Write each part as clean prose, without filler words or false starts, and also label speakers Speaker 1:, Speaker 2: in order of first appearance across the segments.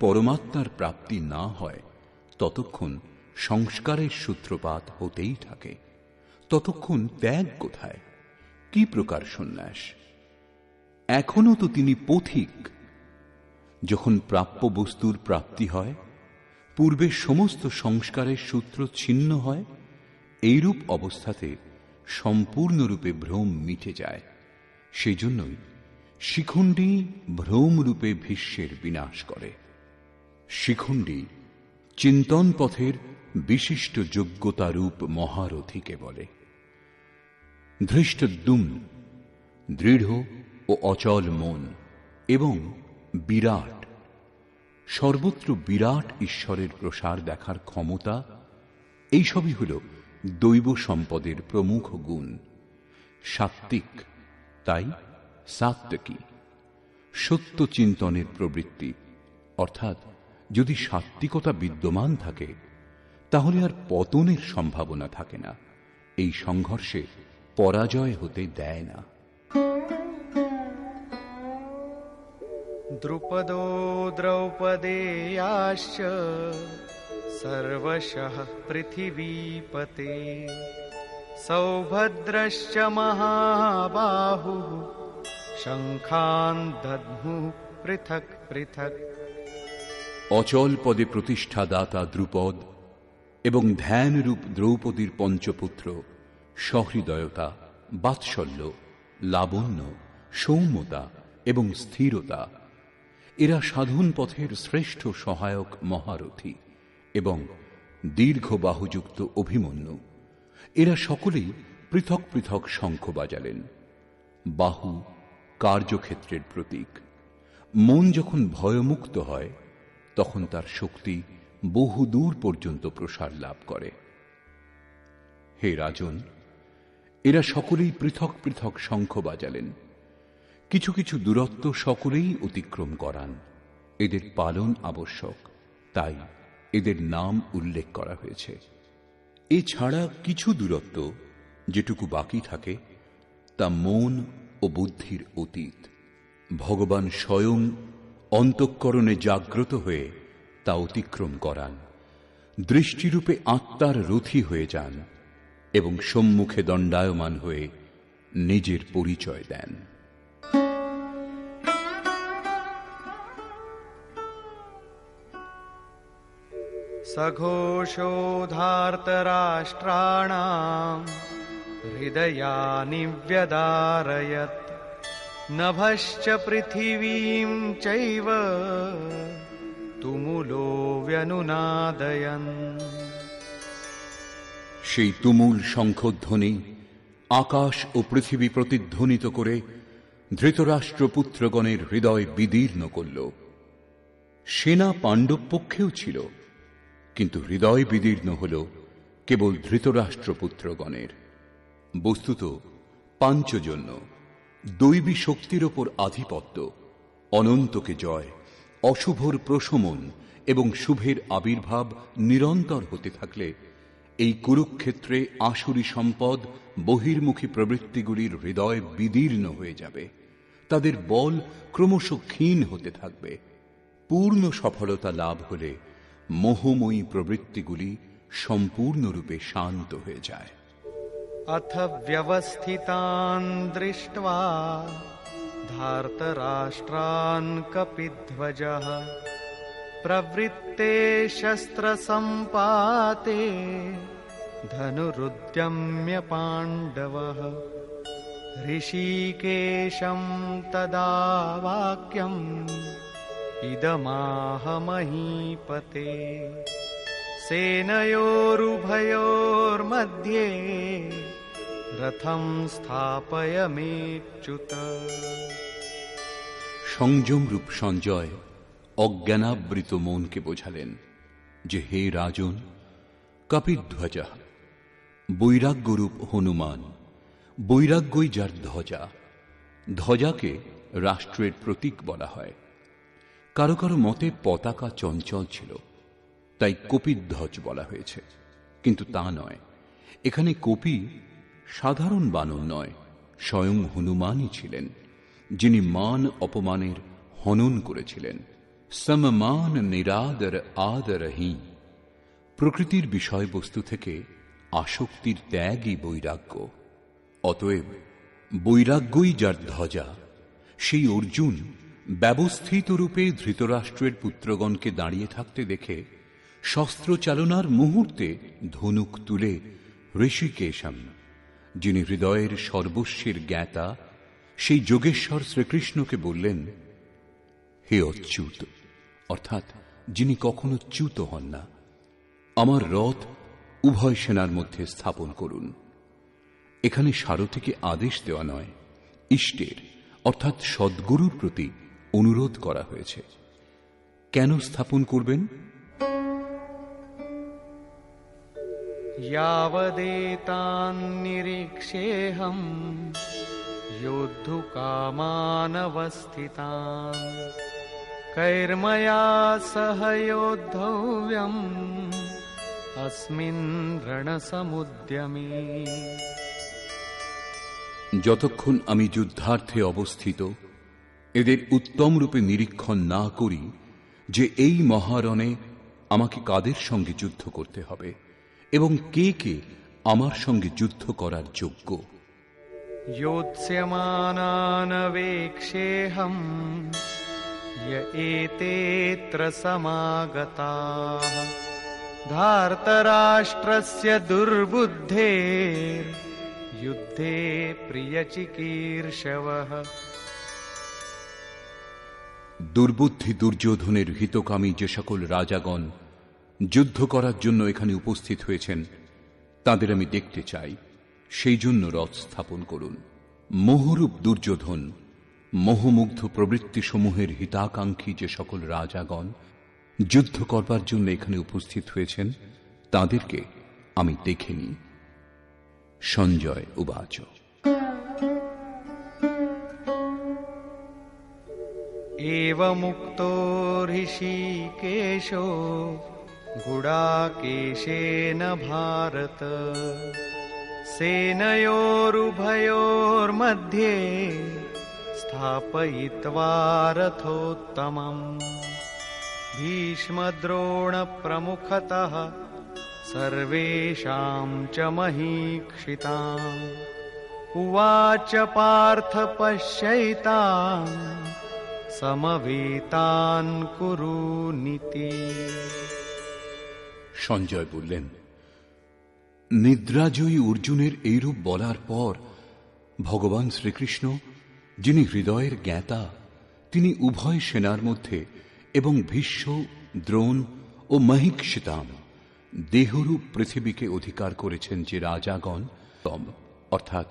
Speaker 1: পরমাত্মার প্রাপ্তি না হয় ততক্ষণ সংস্কারের সূত্রপাত হতেই থাকে। ততক্ষণ ত্যাগ কোথায়? কি প্রকার সন্ন্যাস? এখনো তো তিনি পথিক। যখন প্রাপ্য বস্তুর প্রাপ্তি হয়, পূর্বের সমস্ত সংস্কারের সূত্র ছিন্ন হয়, এইরূপ অবস্থাতে সম্পূর্ণরূপে ভ্রম মিটে যায়। সেই জন্যই শিখণ্ডী ভ্রমরূপে ভীষ্মের বিনাশ করে। শিখণ্ডী চিন্তন পথের বিশিষ্ট যোগ্যতারূপ মহারথীকে বলে। ধৃষ্টদ্যুম্ন দৃঢ় ও অচল মন এবং বিরাট, সর্বত্র বিরাট ঈশ্বরের প্রসার দেখার ক্ষমতা, এইসবই হল দৈব সম্পদের প্রমুখ গুণ। সাত্ত্বিক, তাই সাত্ত্বিকী। সত্য চিন্তনের প্রবৃত্তি, অর্থাৎ যদি সাত্ত্বিকতা বিদ্যমান থাকে তাহলে আর পতনের সম্ভাবনা থাকে না। এই সংঘর্ষে পরাজয় হতে দেয় না।
Speaker 2: দ্রুপদো দ্রৌপদেয়াশ্চ সর্বশঃ পৃথিবীপতে সৌভদ্রশ্চ মহাবাহুঃ শঙ্খান দদ্মুঃ পৃথক পৃথক।
Speaker 1: অচল পদে প্রতিষ্ঠাদাতা দ্রুপদ এবং ধ্যানরূপ দ্রৌপদীর পঞ্চপুত্র সহৃদয়তা, বাৎসল্য, লাবণ্য, সৌম্যতা এবং স্থিরতা, এরা সাধন পথের শ্রেষ্ঠ সহায়ক মহারথী এবং দীর্ঘ বাহুযুক্ত অভিমন্যু। এরা সকলেই পৃথক পৃথক শঙ্খ বাজালেন। বাহু কার্যক্ষেত্রের প্রতীক। মন যখন ভয়মুক্ত হয় তখন তার শক্তি বহুদূর পর্যন্ত প্রসার লাভ করে। হে রাজন, এরা সকলেই পৃথক পৃথক শঙ্খ বাজালেন। কিছু কিছু দূরত্ব সকলেই অতিক্রম করান। এদের পালন আবশ্যক, তাই এদের নাম উল্লেখ করা হয়েছে। এছাড়া কিছু দূরত্ব যেটুকু বাকি থাকে তা মন ও বুদ্ধির অতীত। ভগবান স্বয়ং অন্তঃকরণে জাগ্রত হয়ে তা অতিক্রম করান। দৃষ্টিরূপে আত্মার রথী হয়ে যান এবং সম্মুখে দণ্ডায়মান হয়ে নিজের পরিচয় দেন।
Speaker 2: সঘোষোধার্তরাষ্ট্রাণাম হৃদয়ানি ব্যদারয়ৎ নভশ্চ পৃথিবীম চৈব তুমুলো ব্যনুনাদয়ন।
Speaker 1: সেই তুমুল শঙ্খধ্বনি আকাশ ও পৃথিবী প্রতিধ্বনিত করে ধৃতরাষ্ট্রপুত্রগণের হৃদয় বিদীর্ণ করল। সেনা পাণ্ডব পক্ষেও ছিল, কিন্তু হৃদয় বিদীর্ণ হল কেবল ধৃতরাষ্ট্রপুত্রগণের। বস্তুত পাঞ্চজন্য, দৈবী শক্তির ওপর আধিপত্য, অনন্তকে জয়, অশুভর প্রশমন এবং শুভের আবির্ভাব নিরন্তর হতে থাকলে এই কুরুক্ষেত্রে আসুরী সম্পদ বহির্মুখী প্রবৃত্তিগুলির হৃদয় বিদীর্ণ হয়ে যাবে। তাদের বল ক্রমশ ক্ষীণ হতে থাকবে। পূর্ণ সফলতা লাভ হলে মোহময়ী প্রবৃত্তিগুলি সম্পূর্ণরূপে শান্ত হয়ে যায়।
Speaker 2: অথ ব্যবস্থিতান দৃष्ट्वा ধার্তরাষ্ট্রান কপিধ্বজঃ প্রবৃত্তে শস্ত্র সম্পাতে ধনুরুদ্যম্য পাণ্ডবঃ ঋষিকেশম তদা বাক্যম ইদমাহ মহীপতে সেনয়োরুভয়োর্মধ্যে রথম স্থাপয়মেচ্যুত।
Speaker 1: সংযমরূপ সঞ্জয় অজ্ঞানাবৃত মনকে বোঝালেন যে, হে রাজন, কপিধ্বজা বৈরাগ্যরূপ হনুমান, বৈরাগ্যই যার ধ্বজা। ধ্বজাকে রাষ্ট্রের প্রতীক বলা হয়। কারো কারো মতে পতাকা চঞ্চল ছিল, তাই কপিধ্বজ বলা হয়েছে, কিন্তু তা নয়। এখানে কপি সাধারণ বানর নয়, স্বয়ং হনুমানই ছিলেন, যিনি মান অপমানের হনন করেছিলেন, সমমান নিরাদর আদরহি। প্রকৃতির বিষয়বস্তু থেকে আসক্তির ত্যাগই বৈরাগ্য। অতএব বৈরাগ্যই যার ধ্বজা। সেই অর্জুন ব্যবস্থিত রূপে ধৃতরাষ্ট্রের পুত্রগণকে দাঁড়িয়ে থাকতে দেখে শস্ত্র চালনার মুহূর্তে ধনুক তুলে ঋষিকেশম, যিনি হৃদয়ের সর্বস্বের জ্ঞাতা, সেই যোগেশ্বর শ্রীকৃষ্ণকে বললেন, হে অচ্যুত, অর্থাৎ যিনি কখনো চ্যুত হন না, আমার রথ উভয় সেনার মধ্যে স্থাপন করুন। এখানে সারথীকে আদেশ দেওয়া নয়, ইষ্টের অর্থাৎ সদ্গুরুর প্রতি অনুরোধ করা হয়েছে। কেন স্থাপন করবেন?
Speaker 2: यावदेतान् निरीक्षेऽहं योद्धुकामानवस्थितान् कैर्मया सह योद्धव्यम् अस्मिन् रणसमुद्यमे।
Speaker 1: যতক্ষণ আমি যুদ্ধার্থে অবস্থিত এদের উত্তম রূপে নিরীক্ষণ না করি যে এই মহারণে আমাকে কাদের সঙ্গে যুদ্ধ করতে হবে এবং কে কে আমার সঙ্গে যুদ্ধ করার যোগ্য।
Speaker 2: योत्स्यमानानवेक्षेऽहं य एतेऽत्र समागताः धार्तराष्ट्रस्य दुर्बुद्धेर्युद्धे प्रियचिकीर्षवः।
Speaker 1: দুর্বুদ্ধি দুর্যোধনের হিতকামী যে সকল রাজাগণ যুদ্ধ করার জন্য এখানে উপস্থিত হয়েছেন তাদের আমি দেখতে চাই, সেই জন্য রথ স্থাপন করুন। মোহরূপ দুর্যোধন, মোহমুগ্ধ প্রবৃত্তি সমূহের হিতাকাঙ্ক্ষী যে সকল রাজাগণ যুদ্ধ করবার জন্য এখানে উপস্থিত হয়েছেন তাদেরকে আমি দেখিনি। সঞ্জয় উবাচ।
Speaker 2: एवमुक्तो ऋषिकेशो गुडाकेशेन भारत सेनयोरुभयोर्मध्ये स्थापयित्वा रथोत्तमम् भीष्मद्रोणप्रमुखतः सर्वेषां च महीक्षिताम् उवाच पार्थ पश्यैतान् সমবেতান কুরু নীতি।
Speaker 1: সঞ্জয় বললেন, নিদ্রাজয়ী অর্জুনের এইরূপ বলার পর ভগবান শ্রীকৃষ্ণ, যিনি হৃদয়ের জ্ঞাতা, তিনি উভয় সেনার মধ্যে এবং ভীষ্ম, দ্রোণ ও মহীক্ষিতাম দেহরূপ পৃথিবীকে অধিকার করেছেন যে রাজাগণ, অর্থাৎ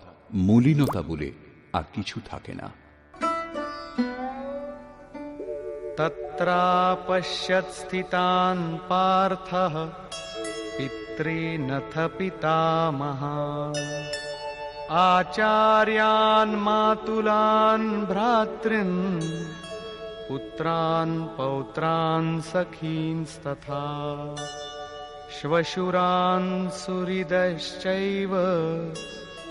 Speaker 1: মলিনতা বলে আর কিছু থাকে না।
Speaker 2: তত্রাপশ্যৎ স্থিতান পার্থঃ পিতॄনথ পিতামহান আচার্যান মাতুলান ভ্রাতॄন পুত্রান পৌত্রান সখীনস্তথা শ্বশুরান সুহৃদশ্চৈব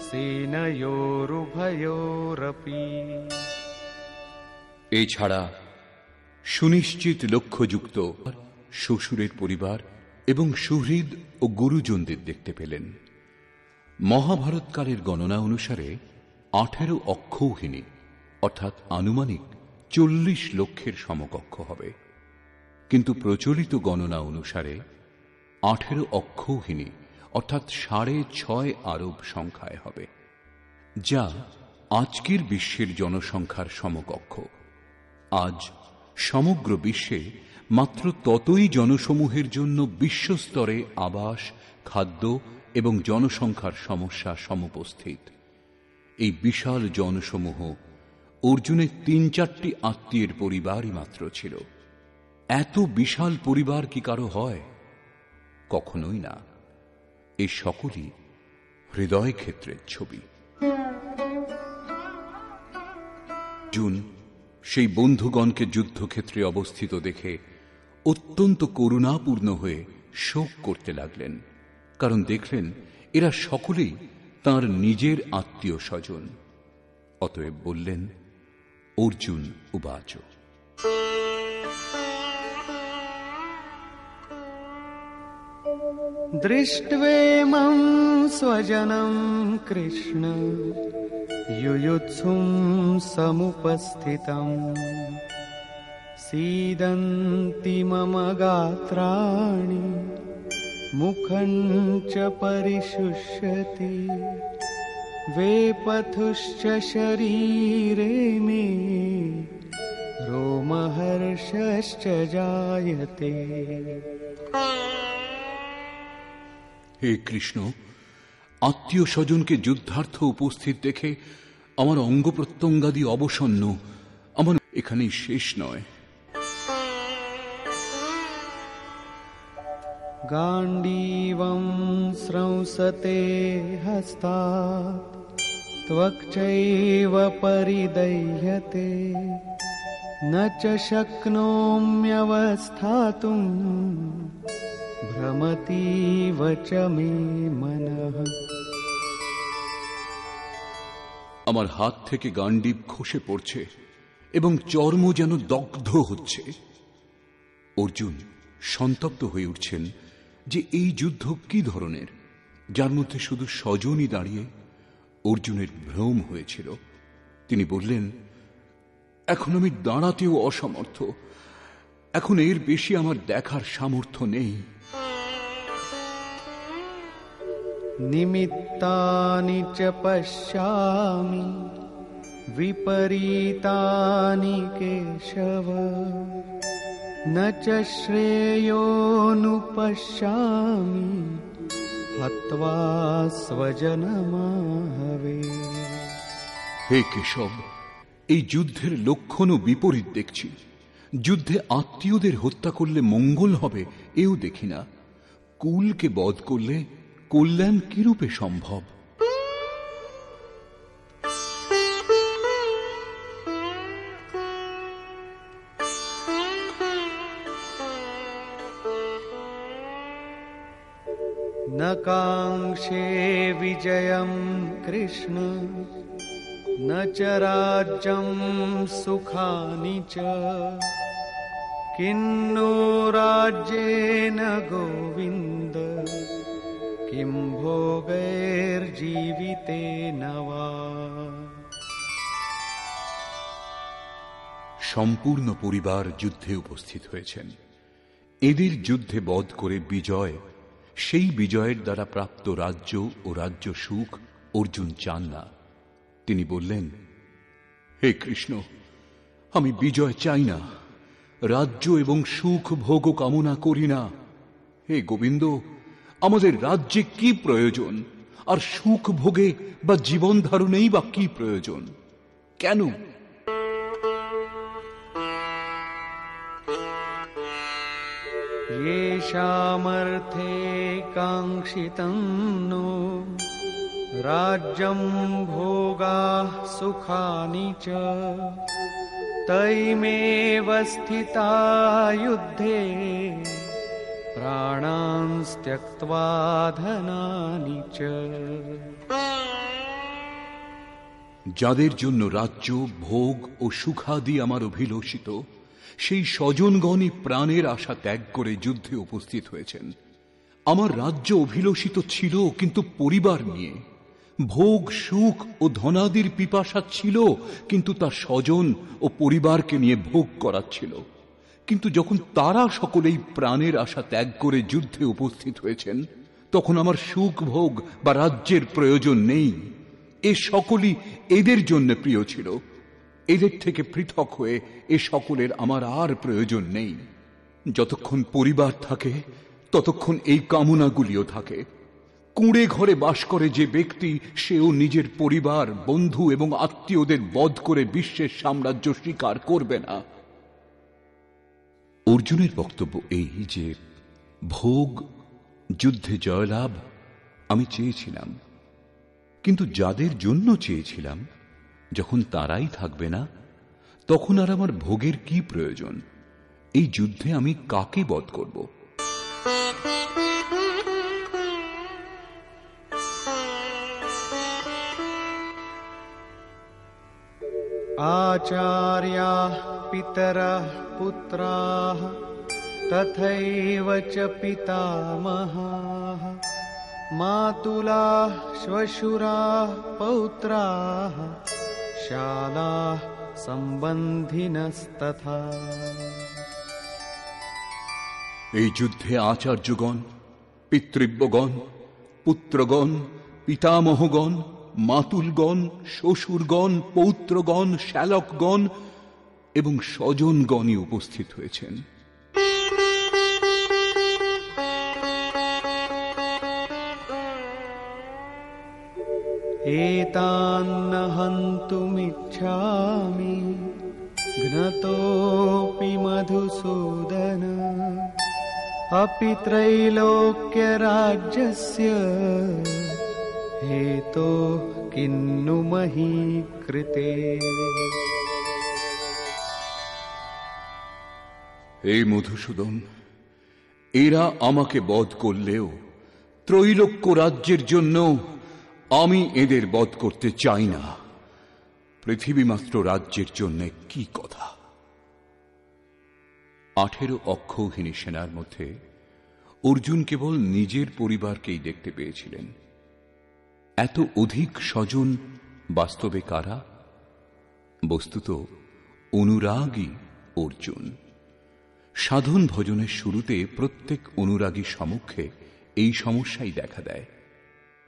Speaker 2: সেনয়োরুভয়োরপি।
Speaker 1: এছাড়া সুনিশ্চিত লক্ষ্যযুক্ত শ্বশুরের পরিবার এবং সুহৃদ ও গুরুজনদের দেখতে পেলেন। মহাভারতকালের গণনা অনুসারে 18 অক্ষৌহিনী অর্থাৎ আনুমানিক 40 লক্ষের সমকক্ষ হবে, কিন্তু প্রচলিত গণনা অনুসারে 18 অক্ষৌহিনী অর্থাৎ 6.5 আরব সংখ্যায় হবে, যা আজকের বিশ্বের জনসংখ্যার সমকক্ষ। আজ সমগ্র বিশ্বে মাত্র ততই জনসমূহের জন্য বিশ্বস্তরে আবাস, খাদ্য এবং জনসংখ্যার সমস্যা সমুপস্থিত। এই বিশাল জনসমূহ অর্জুনের 3-4টি আত্মীয়ের পরিবারই মাত্র ছিল। এত বিশাল পরিবার কি কারো হয়? কখনোই না। এই সকলই হৃদয় ক্ষেত্রের ছবি। অর্জুন সেই বন্ধুগণকে যুদ্ধক্ষেত্রে অবস্থিত দেখে অত্যন্ত করুণাপূর্ণ হয়ে শোক করতে লাগলেন, কারণ দেখলেন এরা সকলেই তাঁর নিজের আত্মীয় স্বজন। অতএব বললেন, অর্জুন উবাচ।
Speaker 2: दृष्ट्वेमं स्वजनं कृष्ण युयुत्सुं समुपस्थितम् सीदन्ति मम गात्राणि मुखं च परिशुष्यति वेपथुश्च शरीरे मे रोमहर्षश्च जायते।
Speaker 1: হে কৃষ্ণ, আত্মীয় স্বজনকে যুদ্ধার্থ উপস্থিত দেখে আমার অঙ্গ প্রত্যঙ্গাদি অবসন্ন, আমার এখানেই শেষ নয়।
Speaker 2: गाण्डीवं स्रंसते हस्तात् त्वक्चैव परिदह्यते न च शक्नोम्यवस्थातुं भ्रमतीव च मे मनः।
Speaker 1: আমার হাত থেকে গান্ডীব খসে পড়ছে এবং চর্ম যেন দগ্ধ হচ্ছে। অর্জুন সন্তপ্ত হয়ে উঠছেন যে এই যুদ্ধ কি ধরনের, যার মধ্যে শুধু স্বজনই দাঁড়িয়ে। অর্জুনের ভ্রম হয়েছিল। তিনি বললেন, এখন আমি দাঁড়াতেও অসমর্থ, এখন এর বেশি আমার দেখার সামর্থ্য নেই।
Speaker 2: निमित्तानि च पश्यामि विपरीतानि केशव न च श्रेयोनुपश्यामि हत्वा स्वजनमाहवे।
Speaker 1: হে কেশব, এই যুদ্ধের লক্ষণও বিপরীত দেখছি। যুদ্ধে আত্মীয়দের হত্যা করলে মঙ্গল হবে এও দেখি না। কুলকে বধ করলে কল্যাণ কিরূপে সম্ভব?
Speaker 2: न काङ्क्षे विजयं कृष्ण न च राज्यं सुखानि च किन्नो राज्येन गोविन्द किं भोगैर्जीवितेन वा।
Speaker 1: সম্পূর্ণ পরিবার যুদ্ধে উপস্থিত হয়েছেন। এদের যুদ্ধে বধ করে বিজয়, সেই বিজয়ের দ্বারা প্রাপ্ত রাজ্য ও রাজ্য সুখ অর্জুন চান না। তিনি বললেন, হে কৃষ্ণ, আমি বিজয় চাই না, রাজ্য এবং সুখ ভোগ কামনা করি না। হে গোবিন্দ, আমাদের রাজ্যে কি প্রয়োজন, আর সুখ ভোগে বা জীবন ধারণেই বা কি প্রয়োজন? কেন?
Speaker 2: येषामर्थे काङ्क्षितं नो राज्यं भोगाः सुखानि च तैमेव स्थिता युद्धे प्राणांस् त्यक्त्वा धनानि च।
Speaker 1: যাদের জন্য রাজ্য ভোগ ও সুখাদি আমার অভিলষিত, সেই স্বজনগণই প্রাণের আশা ত্যাগ করে যুদ্ধে উপস্থিত হয়েছেন। আমার রাজ্য অভিলষিত ছিল, কিন্তু পরিবার নিয়ে। ভোগ সুখ ও ধনাদির পিপাসা ছিল, কিন্তু তার স্বজন ও পরিবারকে নিয়ে ভোগ করাচ্ছিল। কিন্তু যখন তারা সকলেই প্রাণের আশা ত্যাগ করে যুদ্ধে উপস্থিত হয়েছেন, তখন আমার সুখ ভোগ বা রাজ্যের প্রয়োজন নেই। এ সকলই এদের জন্য প্রিয় ছিল। এদের থেকে পৃথক হয়ে এ সকলের আমার আর প্রয়োজন নেই। যতক্ষণ পরিবার থাকে ততক্ষণ এই কামনাগুলিও থাকে। কুঁড়ে ঘরে বাস করে যে ব্যক্তি, সেও নিজের পরিবার বন্ধু এবং আত্মীয়দের বধ করে বিশ্বের সাম্রাজ্য স্বীকার করবে না। অর্জুনের বক্তব্য এই যে ভোগ যুদ্ধে জয়লাভ আমি চেয়েছিলাম, কিন্তু যাদের জন্য চেয়েছিলাম যখন তারাই থাকবে না, তখন আর আমার ভোগের কি প্রয়োজন? এই যুদ্ধে আমি কাকে বধ করব?
Speaker 2: आचार्याः पितरः पुत्राः तथैव च पितामहाः मातुलाः श्वशुराः पौत्राः शालाः सम्बन्धिनस्तथा।
Speaker 1: এই যুদ্ধে আচার্যগণ, পিতৃব্যগণ, পুত্রগণ, পিতামহগণ, মাতুলগণ, শ্বশুরগণ, পৌত্রগণ, শ্যালকগণ এবং স্বজনগণই উপস্থিত হয়েছেন।
Speaker 2: एतान्न हन्तुमिच्छामि घ्नतोऽपि मधुसूदन अपि त्रैलोक्यराज्यस्य हेतोः किन्नु मही कृते।
Speaker 1: হে মধুসূদন, এরা আমাকে বধ করলেও ত্রৈলোক্য রাজ্যের জন্য আমি এদের বধ করতে চাই না। পৃথিবী মাত্র রাজ্যের জন্য কি কথা। 18 অক্ষৌহিনী সেনার মধ্যে অর্জুন কেবল নিজের পরিবারকেই দেখতে পেয়েছিলেন। এত অধিক স্বজন বাস্তবে কারা? বস্তুত অনুরাগী অর্জুন। সাধন ভজনের শুরুতে প্রত্যেক অনুরাগী সম্মুখে এই সমস্যাই দেখা দেয়।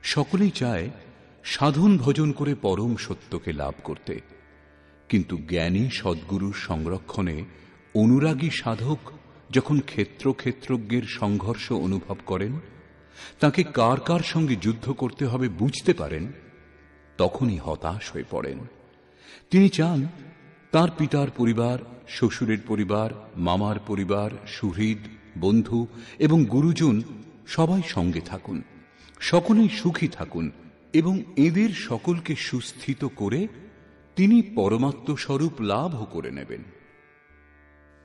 Speaker 1: সকলেই চায় সাধন ভজন করে পরম সত্যকে লাভ করতে, কিন্তু জ্ঞানী সদ্গুরুর সংরক্ষণে অনুরাগী সাধক যখন ক্ষেত্রজ্ঞের সংঘর্ষ অনুভব করেন, তাকে কার কার সঙ্গে যুদ্ধ করতে হবে বুঝতে পারেন, তখনই হতাশ হয়ে পড়েন। তিনি চান তার পিতার পরিবার, শ্বশুরের পরিবার, মামার পরিবার, সুহৃদ, বন্ধু এবং গুরুজন সবাই সঙ্গে থাকুন, সকলেই সুখী থাকুন এবং এদের সকলকে সুস্থিত করে তিনি পরমাত্মস্বরূপ লাভও করে নেবেন।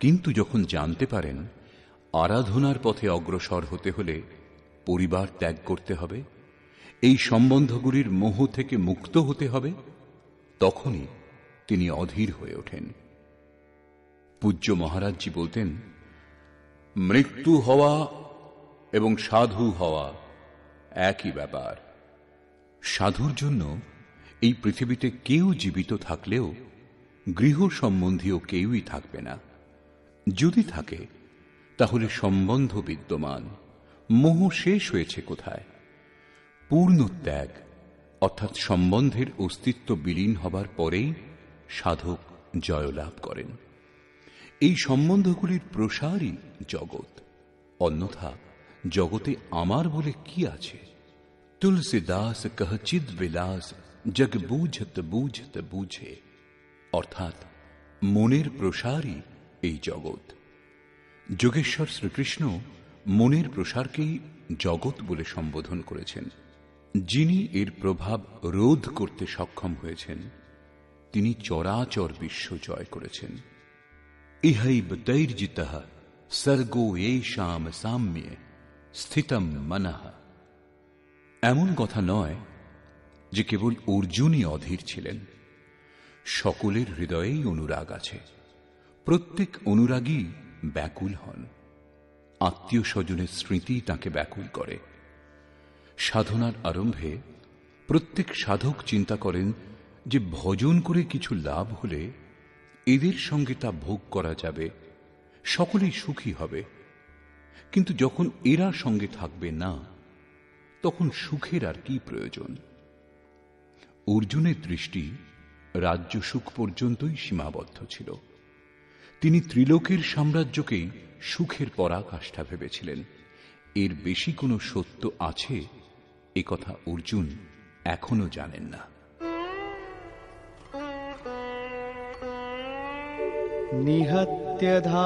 Speaker 1: কিন্তু যখন জানতে পারেন আরাধনার পথে অগ্রসর হতে হলে পরিবার ত্যাগ করতে হবে, এই সম্বন্ধগুলির মোহ থেকে মুক্ত হতে হবে, তখনই তিনি অধীর হয়ে ওঠেন। পূজ্য মহারাজজি বলতেন, মৃত্যু হওয়া এবং সাধু হওয়া একই ব্যাপার। সাধুর জন্য এই পৃথিবীতে কেউ জীবিত থাকলেও গৃহ সম্বন্ধীয় কেউই থাকবে না। যদি থাকে তাহলে সম্বন্ধ বিদ্যমান, মোহ শেষ হয়েছে কোথায়? পূর্ণ ত্যাগ অর্থাৎ সম্বন্ধের অস্তিত্ব বিলীন হবার পরেই সাধক জয়লাভ করেন। এই সম্বন্ধগুলির প্রসারই জগৎ, অন্যথা জগতে আমার বলে কি আছে? তুলসীদাস কহ চিদ বিলাস জগ বুঝত বুঝত বুঝে, অর্থাৎ মনের প্রসারই এই জগৎ। যোগেশ্বর শ্রীকৃষ্ণ মনের প্রসারকেই জগৎ বলে সম্বোধন করেছেন। যিনি এর প্রভাব রোধ করতে সক্ষম হয়েছেন, তিনি চরাচর বিশ্ব জয় করেছেন। ইহৈব তৈর্জিতঃ সর্গো এষাম সাম্যে স্থিতম মনঃ। এমন কথা নয় যে কেবল অর্জুনই অধীর ছিলেন। সকলের হৃদয়েই অনুরাগ আছে। প্রত্যেক অনুরাগী ব্যাকুল হন। আত্মীয় স্বজনের স্মৃতি তাকে ব্যাকুল করে। সাধনার আরম্ভে প্রত্যেক সাধক চিন্তা করেন যে ভজন করে কিছু লাভ হলে এদের সঙ্গে তা ভোগ করা যাবে, সকলেই সুখী হবে। কিন্তু যখন এরা সঙ্গে থাকবে না, তখন সুখের আর কি প্রয়োজন? অর্জুনের দৃষ্টি রাজ্য সুখ পর্যন্তই সীমাবদ্ধ ছিল। তিনি ত্রিলোকের সাম্রাজ্যকেই সুখের পরাকাষ্ঠা ভেবেছিলেন। এর বেশি কোনো সত্য আছে একথা অর্জুন এখনো জানেন না।
Speaker 2: নিহত্যধা